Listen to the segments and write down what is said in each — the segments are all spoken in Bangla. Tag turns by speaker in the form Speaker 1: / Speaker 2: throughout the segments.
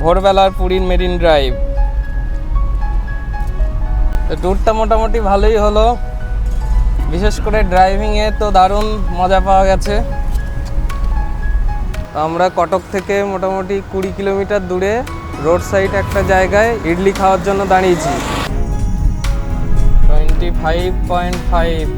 Speaker 1: ভোরবেলার পুরীর মেরিন ড্রাইভ। তো ট্যুরটা মোটামুটি ভালোই হলো, বিশেষ করে ড্রাইভিংয়ে তো দারুণ মজা পাওয়া গেছে। আমরা কটক থেকে মোটামুটি 20 কিলোমিটার দূরে রোড সাইড একটা জায়গায় ইডলি খাওয়ার জন্য দাঁড়িয়েছি। 25.5।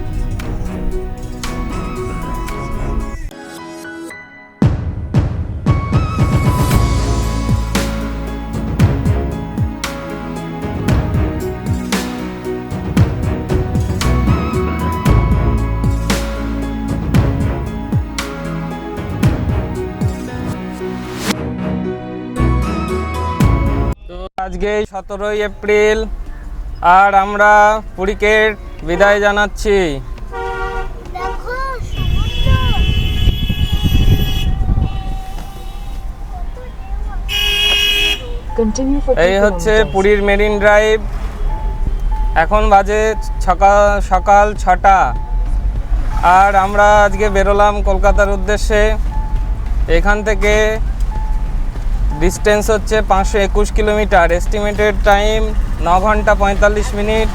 Speaker 1: আজকে 17 এপ্রিল আর আমরা পুরীকে বিদায় জানাচ্ছি। এই হচ্ছে পুরীর মেরিন ড্রাইভ। এখন বাজে সকাল 6টা আর আমরা আজকে বেরোলাম কলকাতার উদ্দেশ্যে। এখান থেকে ডিস্টেন্স হচ্ছে 521 কিলোমিটার। এস্টিমেটেড টাইম 9 ঘন্টা 45 মিনিট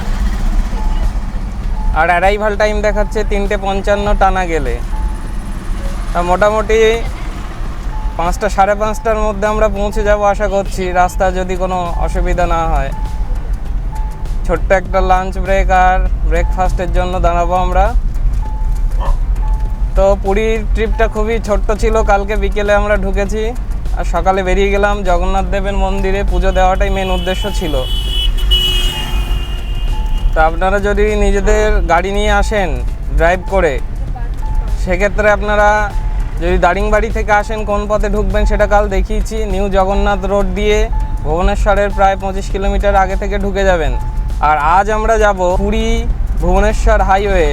Speaker 1: আর অ্যারাইভাল টাইম দেখাচ্ছে 3:55 টানা গেলে। মোটামুটি 5টা সাড়ে 5টার মধ্যে আমরা পৌঁছে যাব আশা করছি, রাস্তা যদি কোনো অসুবিধা না হয়। ছোট্ট একটা লাঞ্চ ব্রেক আর ব্রেকফাস্টের জন্য দাঁড়াবো আমরা। তো পুরীর ট্রিপটা খুবই ছোট্ট ছিল। কালকে বিকেলে আমরা ঢুকেছি আর সকালে বেরিয়ে গেলাম। জগন্নাথ দেবের মন্দিরে পুজো দেওয়াটাই মেন উদ্দেশ্য ছিল। তো আপনারা যদি নিজেদের গাড়ি নিয়ে আসেন ড্রাইভ করে, সেক্ষেত্রে আপনারা যদি দারিংবাড়ি থেকে আসেন কোন পথে ঢুকবেন সেটা কাল দেখিয়েছি। নিউ জগন্নাথ রোড দিয়ে ভুবনেশ্বরের প্রায় 25 কিলোমিটার আগে থেকে ঢুকে যাবেন। আর আজ আমরা যাব পুরী ভুবনেশ্বর হাইওয়ে।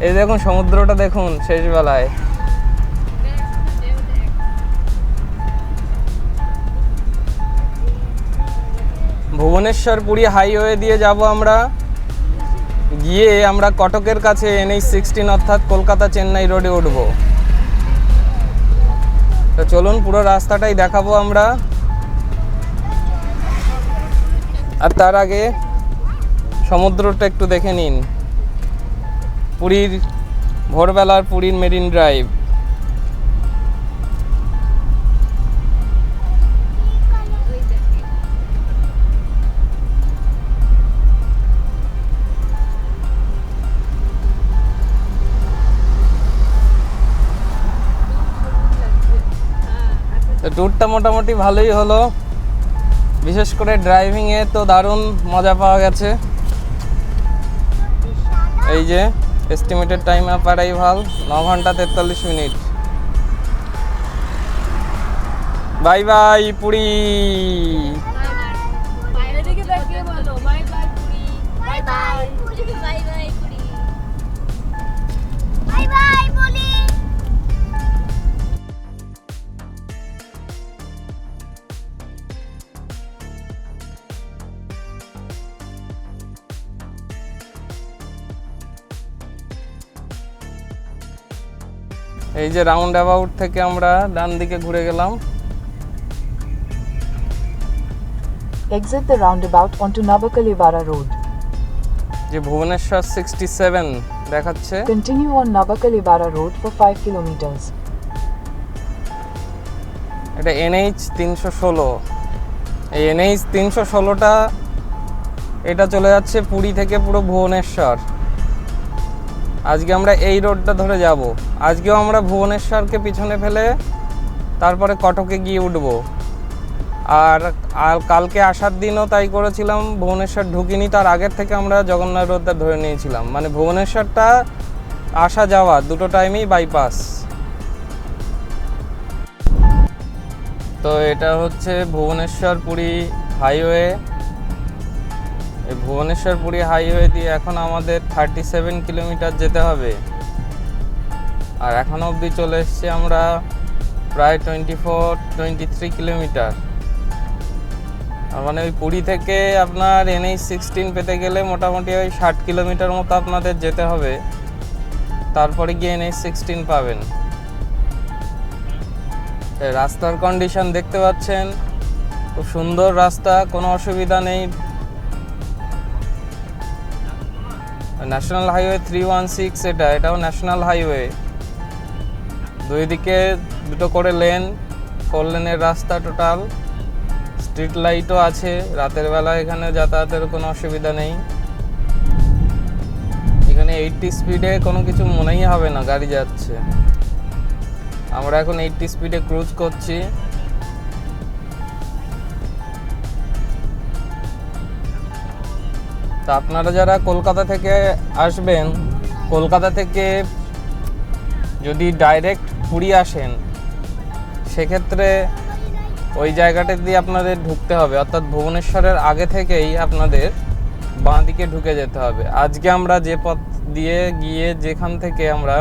Speaker 1: এই দেখুন সমুদ্রটা দেখুন শেষবেলায়। ভুবনেশ্বর পুরী হাইওয়ে দিয়ে যাব আমরা। গিয়ে আমরা কটকের কাছে NH-16 অর্থাৎ কলকাতা চেন্নাই রোডে উঠব। তো চলুন পুরো রাস্তাটাই দেখাবো আমরা। আর তার আগে সমুদ্রটা একটু দেখে নিন। পুরীর ভোরবেলার পুরীর মেরিন ড্রাইভ। ট্যুরটা মোটামুটি ভালোই হলো, বিশেষ করে ড্রাইভিংয়ে তো দারুণ মজা পাওয়া গেছে। এই যে এস্টিমেটেড টাইম অফ অ্যারাইভাল 9 ঘন্টা 43 মিনিট। Bye bye Puri. এই যে রাউন্ড অ্যাবাউট থেকে আমরা ডান দিকে ঘুরে গেলাম।
Speaker 2: Exit the roundabout onto Navakalivara Road.
Speaker 1: যে ভুবনেশ্বর 67 দেখাচ্ছে।
Speaker 2: Continue on Navakalivara Road for 5 kilometers.
Speaker 1: এটা NH-316। এই NH-316টা এটা চলে যাচ্ছে পুরী থেকে পুরো ভুবনেশ্বর। আজকে আমরা এই রোডটা ধরে যাব। আজকেও আমরা ভুবনেশ্বরকে পিছনে ফেলে তারপরে কটকে গিয়ে উঠব। আর কালকে আসার দিনও তাই করেছিলাম, ভুবনেশ্বর ঢুকিনি, তার আগের থেকে আমরা জগন্নাথ রোডটা ধরে নিয়েছিলাম। মানে ভুবনেশ্বরটা আসা যাওয়া দুটো টাইমেই বাইপাস। তো এটা হচ্ছে ভুবনেশ্বর পুরী হাইওয়ে। এই ভুবনেশ্বর পুরী হাইওয়ে দিয়ে এখন আমাদের 37 কিলোমিটার যেতে হবে। আর এখনো অবধি চলে এসেছি আমরা প্রায় 23 কিলোমিটার। আর মানে ওই পুরী থেকে আপনার NH-16 পেতে গেলে মোটামুটি ওই 60 কিলোমিটার মতো আপনাদের যেতে হবে, তারপরে গিয়ে NH-16 পাবেন। এই রাস্তার কন্ডিশন দেখতে পাচ্ছেন, খুব সুন্দর রাস্তা, কোনো অসুবিধা নেই। ন্যাশনাল হাইওয়ে 316 এটাও ন্যাশনাল হাইওয়ে, দুই দিকে দুটো করে লেন, 4 লেনের রাস্তা টোটাল। স্ট্রিট লাইটও আছে, রাতের বেলা এখানে যাতায়াতের কোনো অসুবিধা নেই। এখানে 80 স্পিডে কোনো কিছু মনেই হবে না গাড়ি যাচ্ছে। আমরা এখন 80 স্পিডে ক্রুজ করছি। তা আপনারা যারা কলকাতা থেকে আসবেন, কলকাতা থেকে যদি ডাইরেক্ট পুরী আসেন, সেক্ষেত্রে ওই জায়গাটা দিয়ে আপনাদের ঢুকতে হবে, অর্থাৎ ভুবনেশ্বরের আগে থেকেই আপনাদের বাঁ দিকে ঢুকে যেতে হবে। আজকে আমরা যে পথ দিয়ে গিয়ে যেখান থেকে আমরা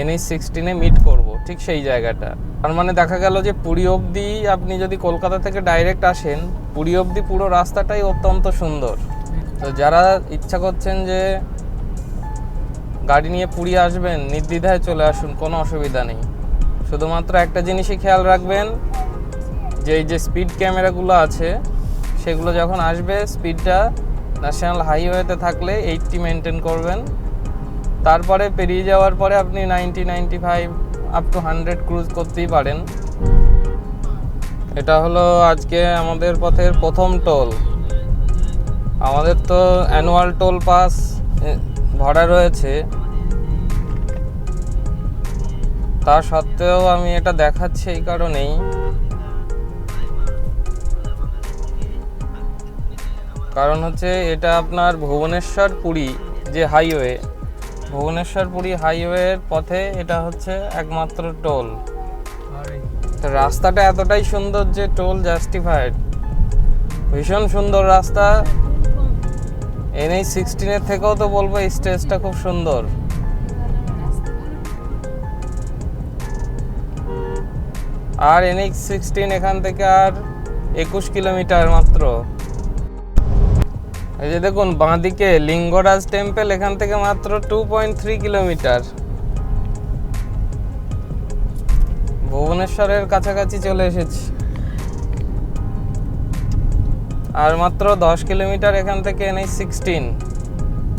Speaker 1: NH16 মিট করব, ঠিক সেই জায়গাটা। তার মানে দেখা গেল যে পুরী অবধি আপনি যদি কলকাতা থেকে ডাইরেক্ট আসেন, পুরী অবধি পুরো রাস্তাটাই অত্যন্ত সুন্দর। তো যারা ইচ্ছা করছেন যে গাড়ি নিয়ে পুরী আসবেন, নির্দ্বিধায় চলে আসুন, কোনো অসুবিধা নেই। শুধুমাত্র একটা জিনিসই খেয়াল রাখবেন, যে এই যে স্পিড ক্যামেরাগুলো আছে, সেগুলো যখন আসবে স্পিডটা ন্যাশনাল হাইওয়েতে থাকলে 80 মেনটেন করবেন। তারপরে পেরিয়ে যাওয়ার পরে আপনি 90, 95 আপ টু 100 ক্রুজ করতেই পারেন। এটা হলো আজকে আমাদের পথের প্রথম টোল। আমাদের তো অ্যানুয়াল টোল পাস ভরা রয়েছে, তা সত্ত্বেও আমি এটা দেখাচ্ছি এই কারণেই, কারণ হচ্ছে এটা আপনার ভুবনেশ্বর পুরী যে হাইওয়ে, ভুবনেশ্বর পুরী হাইওয়ের পথে এটা হচ্ছে একমাত্র টোল। তো রাস্তাটা এতটাই সুন্দর যে টোল জাস্টিফাইড। ভীষণ সুন্দর রাস্তা। NH16 এর থেকেও তো বলবো এই স্টেজটা খুব সুন্দর। আর NH16 এখান থেকে আর 21 কিলোমিটার মাত্র। এই যে দেখুন বাঁদিকে লিঙ্গরাজ টেম্পল, এখান থেকে মাত্র 2.3 কিলোমিটার। ভুবনেশ্বরের কাছাকাছি চলে এসেছি। আর মাত্র 10 কিলোমিটার এখান থেকে NH16।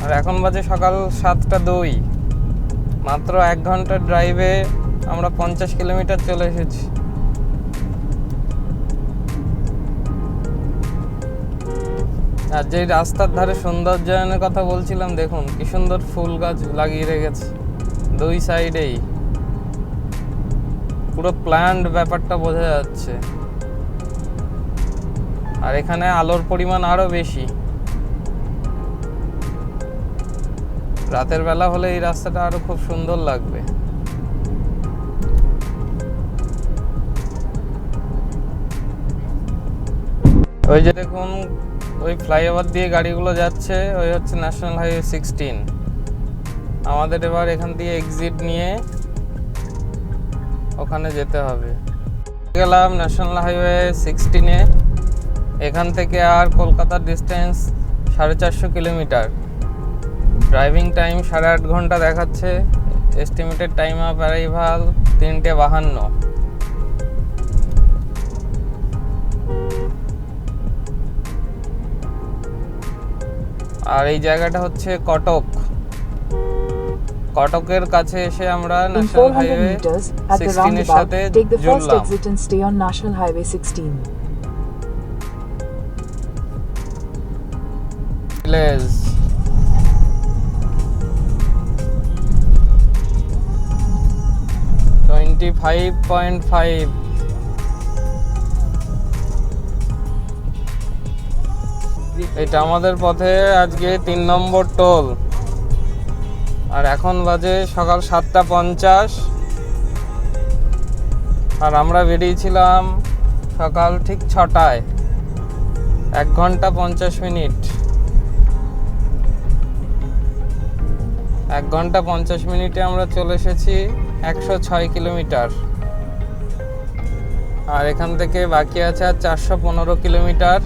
Speaker 1: আর এখন বাজে সকাল 7:02। মাত্র 1 ঘন্টার ড্রাইভে আমরা 50 কিলোমিটার চলে এসেছি। আর যে রাস্তার ধারে সৌন্দর্যায়নের কথা বলছিলাম, দেখুন কি সুন্দর ফুল গাছ লাগিয়ে রেখেছে দুই সাইডেই, পুরো প্ল্যান্ড ব্যাপারটা বোঝা যাচ্ছে। আর এখানে আলোর পরিমাণ আরো বেশি। রাতের বেলা হলে এই রাস্তাটা আরো খুব সুন্দর লাগবে। ওই যে দেখুন ওই ফ্লাইওভার দিয়ে গাড়িগুলো যাচ্ছে, ওই হচ্ছে ন্যাশনাল হাইওয়ে 16। আমাদের এবার এখান দিয়ে এক্সিট নিয়ে ওখানে যেতে হবে। গেলাম ন্যাশনাল হাইওয়ে 16-এ। এখান থেকে আর কলকাতার ডিস্টেন্স 450 কিলোমিটার। ড্রাইভিং টাইম 8.5 ঘন্টা দেখাচ্ছে। Estimated time of arrival 3:52। আর এই জায়গাটা হচ্ছে কটক। কটকের কাছে এসে আমরা
Speaker 2: In
Speaker 1: national
Speaker 2: 400
Speaker 1: highway
Speaker 2: meters at the
Speaker 1: 16 এর সাথে
Speaker 2: roundabout, take the first
Speaker 1: জুড়লাম।
Speaker 2: exit and stay on National Highway 16.
Speaker 1: Please 25.5। এটা আমাদের পথে আজকে 3 নম্বর টোল। আর এখন বাজে সকাল 7:50। আর আমরা বেরিয়েছিলাম সকাল ঠিক 6টায়। 1 ঘন্টা 50 মিনিট। 1 ঘন্টা 50 মিনিটে আমরা চলে এসেছি 106 কিলোমিটার। আর এখান থেকে বাকি আছে আর 415 কিলোমিটার।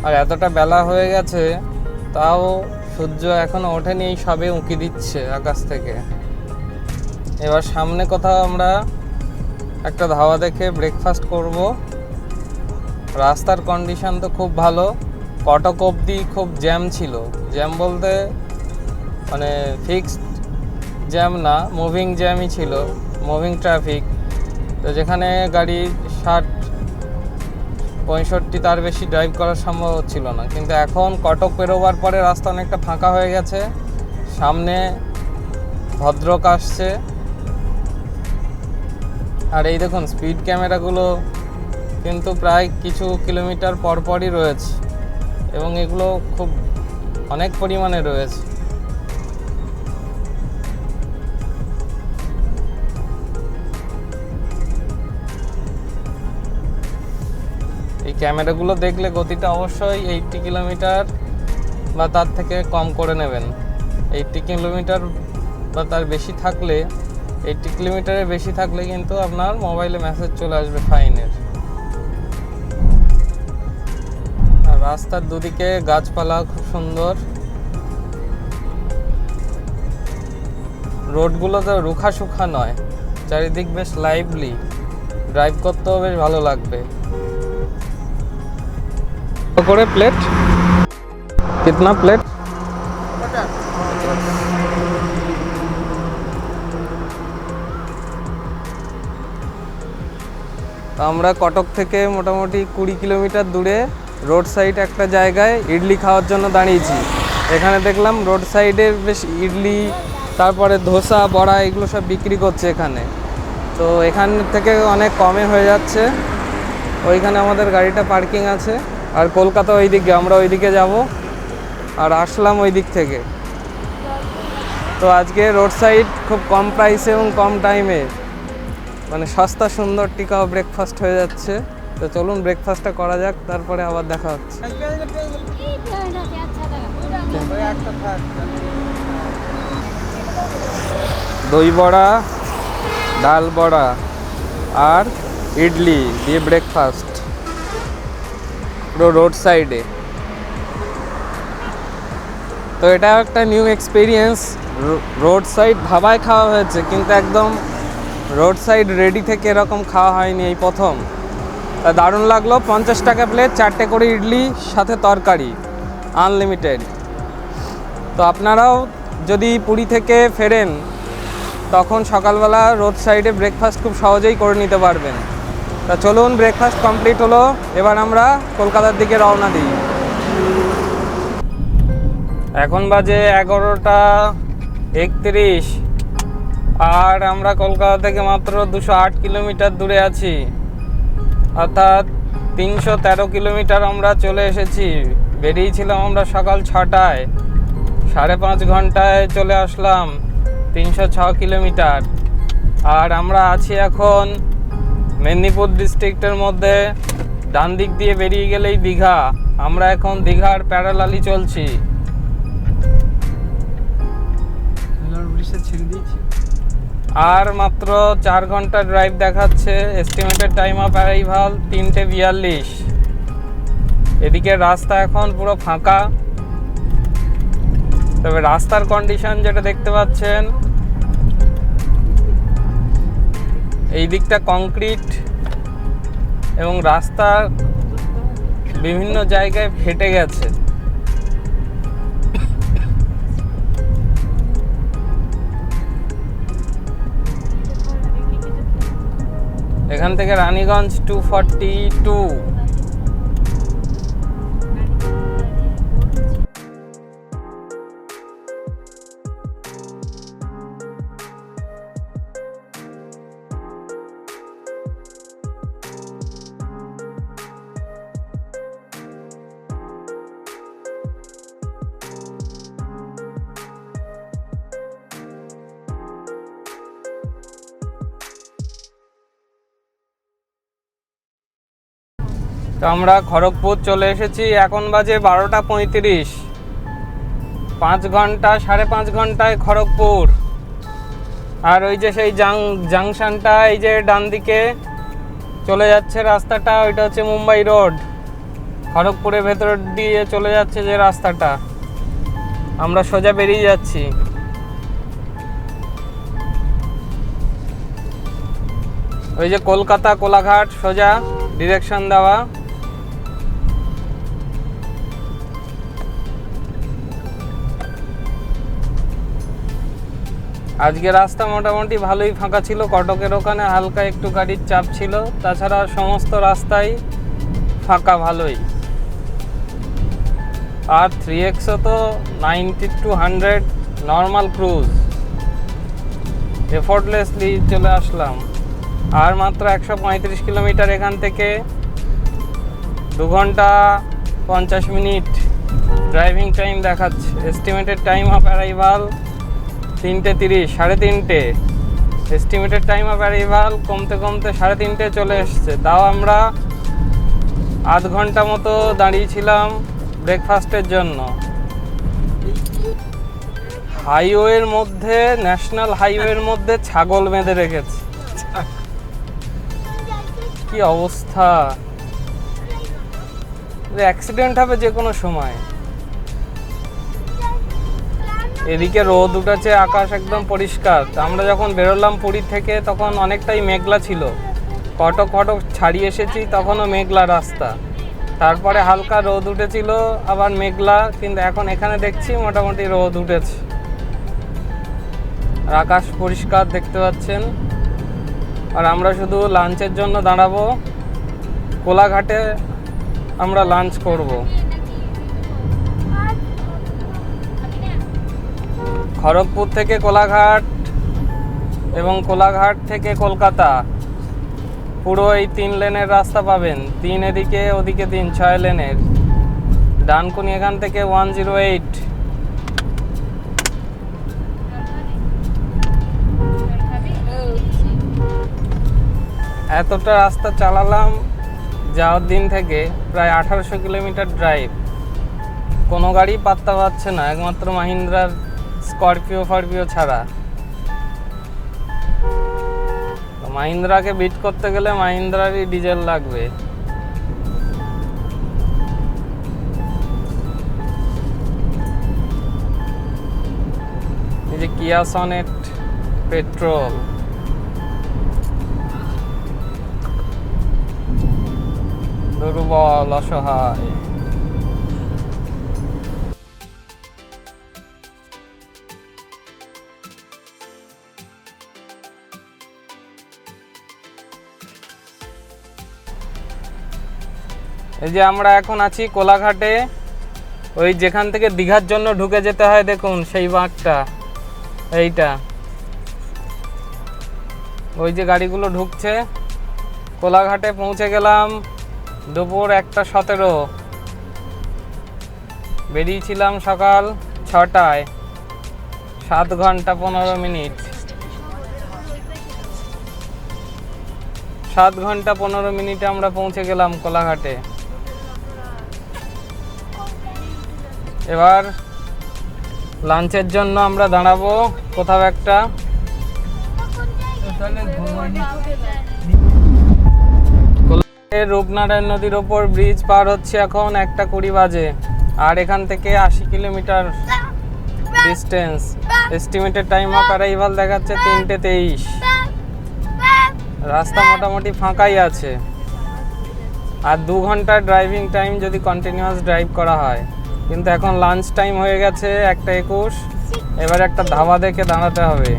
Speaker 1: আর এতটা বেলা হয়ে গেছে, তাও সূর্য এখনো ওঠেনি, সবে উঁকি দিচ্ছে আকাশ থেকে। এবার সামনে কোথাও আমরা একটা ধাবা দেখে ব্রেকফাস্ট করব। রাস্তার কন্ডিশন তো খুব ভালো, কটক অবধি খুব জ্যাম ছিল। জ্যাম বলতে মানে ফিক্সড জ্যাম না, মুভিং জ্যামই ছিল, মুভিং ট্রাফিক। তো যেখানে গাড়ি 60-65 তার বেশি ড্রাইভ করা সম্ভব হচ্ছিল না, কিন্তু এখন কটক পেরোবার পরে রাস্তা অনেকটা ফাঁকা হয়ে গেছে। সামনে ভদ্রক আসছে, আর এই দেখুন স্পিড ক্যামেরাগুলো কিন্তু প্রায় কিছু কিলোমিটার পরপরই রয়েছে, এবং এগুলো খুব অনেক পরিমাণে রয়েছে। এই ক্যামেরাগুলো দেখলে গতিটা অবশ্যই 80 কিলোমিটার বা তার থেকে কম করে নেবেন। 80 কিলোমিটার বা তার বেশি থাকলে, 80 কিলোমিটারের বেশি থাকলে কিন্তু আপনার মোবাইলে মেসেজ চলে আসবে ফাইনের। আর রাস্তার দুদিকে গাছপালা খুব সুন্দর, রোডগুলো তো রুখা সুখা নয়, চারিদিক বেশ লাইভলি, ড্রাইভ করতেও বেশ ভালো লাগবে। করে প্লেট কিতনা প্লেট? আমরা কটক থেকে মোটামুটি 20 কিলোমিটার দূরে রোড সাইড একটা জায়গায় ইডলি খাওয়ার জন্য দাঁড়িয়েছি। এখানে দেখলাম রোড সাইডের বেশ ইডলি, তারপরে ধোসা, বড়া এগুলো সব বিক্রি করছে এখানে। তো এখান থেকে অনেক কমে হয়ে যাচ্ছে। ওইখানে আমাদের গাড়িটা পার্কিং আছে, আর কলকাতা ওই দিকে, আমরা ওই দিকে যাব, আর আসলাম ওই দিক থেকে। তো আজকে রোড সাইড খুব কম প্রাইসে এবং কম টাইমে, মানে সস্তা সুন্দর টিকাও ব্রেকফাস্ট হয়ে যাচ্ছে। তো চলুন ব্রেকফাস্টটা করা যাক, তারপরে আবার দেখা হচ্ছে। দই বড়া, ডাল বড়া আর ইডলি দিয়ে ব্রেকফাস্ট পুরো রোড সাইডে। তো এটা একটা নিউ এক্সপিরিয়েন্স। রোড সাইড ধাবায় খাওয়া হয়েছে, কিন্তু একদম রোড সাইড রেডি থেকে এরকম খাওয়া হয়নি, এই প্রথম। তা দারুণ লাগলো। 50 টাকা প্লেট, 4টে করে ইডলি, সাথে তরকারি, আনলিমিটেড। তো আপনারাও যদি পুরী থেকে ফেরেন, তখন সকালবেলা রোড সাইডে ব্রেকফাস্ট খুব সহজেই করে নিতে পারবেন। তা চলুন, ব্রেকফাস্ট কমপ্লিট হলো, এবার আমরা কলকাতার দিকে রওনা দিই। এখন বাজে 11:31, আর আমরা কলকাতা থেকে মাত্র 208 কিলোমিটার দূরে আছি, অর্থাৎ 313 কিলোমিটার আমরা চলে এসেছি। বেরিয়েছিলাম আমরা সকাল 6টায়, 5.5 ঘন্টায় চলে আসলাম 306 কিলোমিটার। আর আমরা আছি এখন মেদিনীপুর ডিস্ট্রিক্টের মধ্যে, ডান দিক দিয়ে বেরিয়ে গেলেই দীঘা। আমরা এখন দীঘার প্যারালালি চলছি। আর মাত্র 4 ঘন্টা ড্রাইভ দেখাচ্ছে। Estimated time of arrival 3:42। এদিকে রাস্তা এখন পুরো ফাঁকা, তবে রাস্তার কন্ডিশন যেটা দেখতে পাচ্ছেন, এই দিকটা কংক্রিট এবং রাস্তা বিভিন্ন জায়গায় ফেটে গেছে। এখান থেকে রানীগঞ্জ 242। তো আমরা খড়গপুর চলে এসেছি, এখন বাজে 12:35। 5 ঘন্টা, 5.5 ঘন্টায় খড়গপুর। আর ওই যে সেই জাংশনটা, এই যে ডান দিকে চলে যাচ্ছে রাস্তাটা, ওইটা হচ্ছে মুম্বাই রোড। খড়গপুরের ভেতর দিয়ে চলে যাচ্ছে যে রাস্তাটা, আমরা সোজা বেরিয়ে যাচ্ছি। ওই যে কলকাতা কোলাঘাট সোজা ডিরেকশন দেওয়া। আজকে রাস্তা মোটামুটি ভালোই ফাঁকা ছিল, কটকের ওখানে হালকা একটু গাড়ির চাপ ছিল, তাছাড়া সমস্ত রাস্তাই ফাঁকা ভালোই। আর 3Xও তো 90 to 100 নর্মাল ক্রুজ, এফোর্টলেসলি চলে আসলাম। আর মাত্র 135 কিলোমিটার এখান থেকে, 2 ঘন্টা 50 মিনিট ড্রাইভিং টাইম দেখাচ্ছে। Estimated time of arrival 3:30, 3:30। Estimated time of arrival কমতে কমতে 3:30 চলে এসছে। তাও আমরা আধ ঘন্টা মতো দাঁড়িয়েছিলাম ব্রেকফাস্টের জন্য। হাইওয়ের মধ্যে, ন্যাশনাল হাইওয়ের মধ্যে ছাগল বেঁধে রেখেছে, কি অবস্থা! অ্যাক্সিডেন্ট হবে যে কোনো সময়। এদিকে রোদ উঠেছে, আকাশ একদম পরিষ্কার। আমরা যখন বেরোলাম পুরী থেকে তখন অনেকটাই মেঘলা ছিল, কটক ছাড়িয়ে এসেছি তখনও মেঘলা রাস্তা, তারপরে হালকা রোদ উঠেছিল, আবার মেঘলা, কিন্তু এখন এখানে দেখছি মোটামুটি রোদ উঠেছে আর আকাশ পরিষ্কার দেখতে পাচ্ছেন। আর আমরা শুধু লাঞ্চের জন্য দাঁড়াবো, কোলাঘাটে আমরা লাঞ্চ করব। খড়গপুর থেকে কোলাঘাট এবং কোলাঘাট থেকে কলকাতা পুরো এই 3 লেনের রাস্তা পাবেন। 3 এদিকে, ওদিকে 3, 6 লেনের। ডানকুনি এখান থেকে 108। এতটা রাস্তা চালালাম যাওয়ার দিন থেকে, প্রায় 1800 কিলোমিটার ড্রাইভ। কোনো গাড়ি পাত্তা পাচ্ছে না, একমাত্র মাহিন্দ্রার স্করপিও ছাড়া। মাহিন্দ্রাকে বিট করতে গেলে মাহিন্দ্রারই ডিজেল লাগবে। এই যে কিয়া সনেট পেট্রোল, দুর্বল অসহায়। এই যে আমরা এখন আছি কোলাঘাটে, ওই যেখান থেকে দীঘার জন্য ঢুকে যেতে হয়, দেখুন সেই বাঁকটা, এইটা, ওই যে গাড়িগুলো ঢুকছে। কোলাঘাটে পৌঁছে গেলাম দুপুর 1:17। বেরিয়েছিলাম সকাল 6টায়, 7 ঘন্টা 15 মিনিট। 7 ঘন্টা 15 মিনিটে আমরা পৌঁছে গেলাম কোলাঘাটে। এবার লাঞ্চের জন্য আমরা দাঁড়াবো কোথাও একটা। রূপনারায়ণ নদীর ওপর ব্রিজ পার হচ্ছে এখন 1:20 বাজে। আর এখান থেকে 80 kilometre distance. Estimated time of arrival দেখাচ্ছে 3:23। রাস্তা মোটামুটি ফাঁকাই আছে। আর 2 ঘন্টার ড্রাইভিং টাইম যদি কন্টিনিউয়াস ড্রাইভ করা হয়। কিন্তু এখন লাঞ্চ টাইম হয়ে গেছে 1:21। এবার একটা ধাবা দেখে দাঁড়াতে হবে।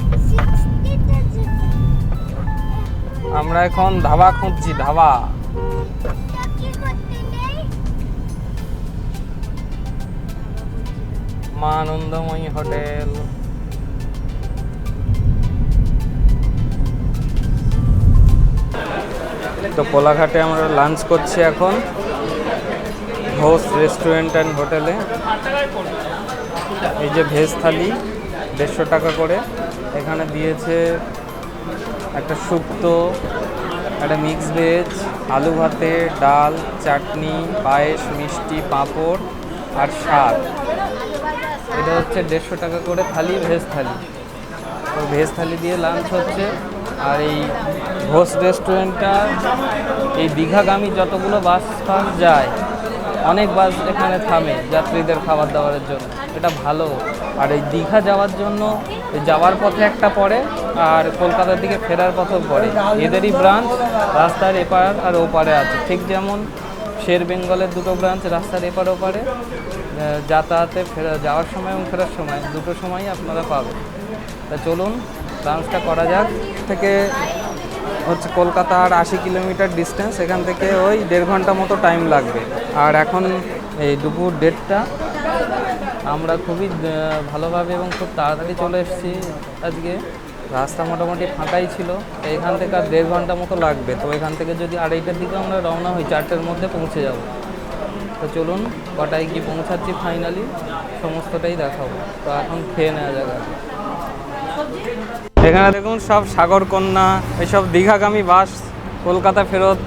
Speaker 1: আমরা এখন ধাবা খুঁজছি, ধাবা। মা আনন্দময়ী হোটেল। তো কোলাঘাটে আমরা লাঞ্চ করছি এখন ঘোষ রেস্টুরেন্ট অ্যান্ড হোটেলে। এই যে ভেজ থালি 150 টাকা করে। এখানে দিয়েছে একটা শুক্তো, একটা মিক্স ভেজ, আলু ভাতে, ডাল, চাটনি, পায়েস, মিষ্টি, পাঁপড় আর শাক। এটা হচ্ছে 150 টাকা করে থালি, ভেজ থালি। তো ভেজ থালি দিয়ে লাঞ্চ হচ্ছে। আর এই ঘোষ রেস্টুরেন্টটা এই দীঘাগামী যতগুলো বাস যায়, অনেক বাস এখানে থামে যাত্রীদের খাবার দাবারের জন্য। এটা ভালো। আর এই দীঘা যাওয়ার জন্য যাওয়ার পথে একটা পড়ে, আর কলকাতার দিকে ফেরার পথেও পড়ে। এদেরই ব্রাঞ্চ রাস্তার এপার আর ওপারে আছে, ঠিক যেমন শের বেঙ্গলের দুটো ব্রাঞ্চ রাস্তার এপার ওপারে। যাতায়াতে যাওয়ার সময় এবং ফেরার সময় দুটো সময়ই আপনারা পাবেন। তা চলুন লাঞ্চটা করা যাক। থেকে হচ্ছে কলকাতা আর 80 কিলোমিটার ডিস্টেন্স, এখান থেকে ওই 1.5 ঘন্টা মতো টাইম লাগবে। আর এখন এই দুপুর 1:30, আমরা খুবই ভালোভাবে এবং খুব তাড়াতাড়ি চলে এসেছি। আজকে রাস্তা মোটামুটি ফাঁকাই ছিল, এখান থেকে আর 1.5 ঘন্টা মতো লাগবে। তো এখান থেকে যদি 2:30টার দিকে আমরা রওনা হই 4টের মধ্যে পৌঁছে যাব। তো চলুন কটায় গিয়ে পৌঁছাচ্ছি ফাইনালি সমস্তটাই দেখাবো। তো এখন খেয়ে নেওয়া যাবে। এখানে দেখুন সব সাগরকন্যা, এসব দীঘাগামী বাস কলকাতা ফেরত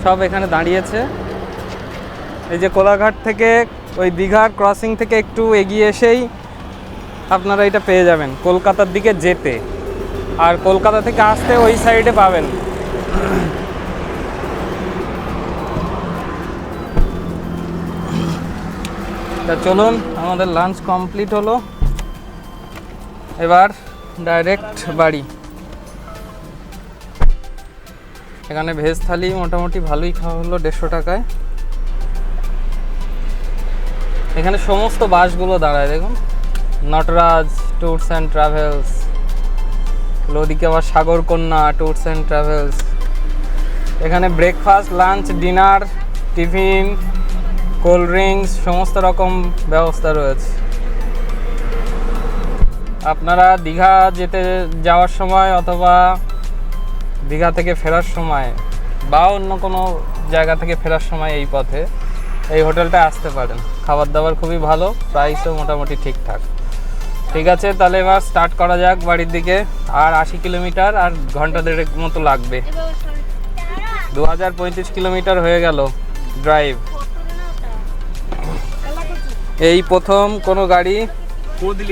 Speaker 1: সব এখানে দাঁড়িয়েছে। এই যে কোলাঘাট থেকে ওই দীঘার ক্রসিং থেকে একটু এগিয়ে এসেই আপনারা এটা পেয়ে যাবেন কলকাতার দিকে যেতে। আর কলকাতা থেকে আসতে ওই সাইডে পাবেন। তা চলুন, আমাদের লাঞ্চ কমপ্লিট হলো, এবার ডাইরেক্ট বাড়ি। এখানে ভেজ থালি মোটামুটি ভালোই খাওয়া হলো 150 টাকায়। এখানে সমস্ত বাসগুলো দাঁড়ায়, দেখুন নটরাজ ট্যুরস অ্যান্ড ট্রাভেলস, ওদিকে আবার সাগরকন্যা ট্যুরস অ্যান্ড ট্রাভেলস। এখানে breakfast, lunch, dinner, tiffin, cold drinks সমস্ত রকম ব্যবস্থা রয়েছে। আপনারা দীঘা যাওয়ার সময় অথবা দীঘা থেকে ফেরার সময় বা অন্য কোনো জায়গা থেকে ফেরার সময় এই পথে এই হোটেলটা আসতে পারেন। খাবার দাবার খুবই ভালো, প্রাইসও মোটামুটি ঠিকঠাক। ঠিক আছে, তাহলে এবার স্টার্ট করা যাক বাড়ির দিকে। আর 80 কিলোমিটার আর ঘন্টা 1.5 মতো লাগবে। 2035 কিলোমিটার হয়ে গেল ড্রাইভ। এই প্রথম কোনো গাড়ি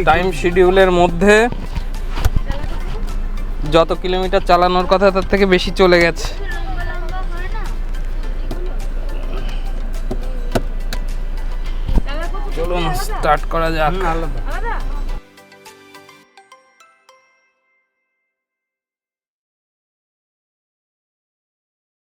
Speaker 1: টাইম শিডিউলের মধ্যে যত কিলোমিটার চালানোর কথা তার থেকে বেশি চলে গেছে। চলুন স্টার্ট করা যাক।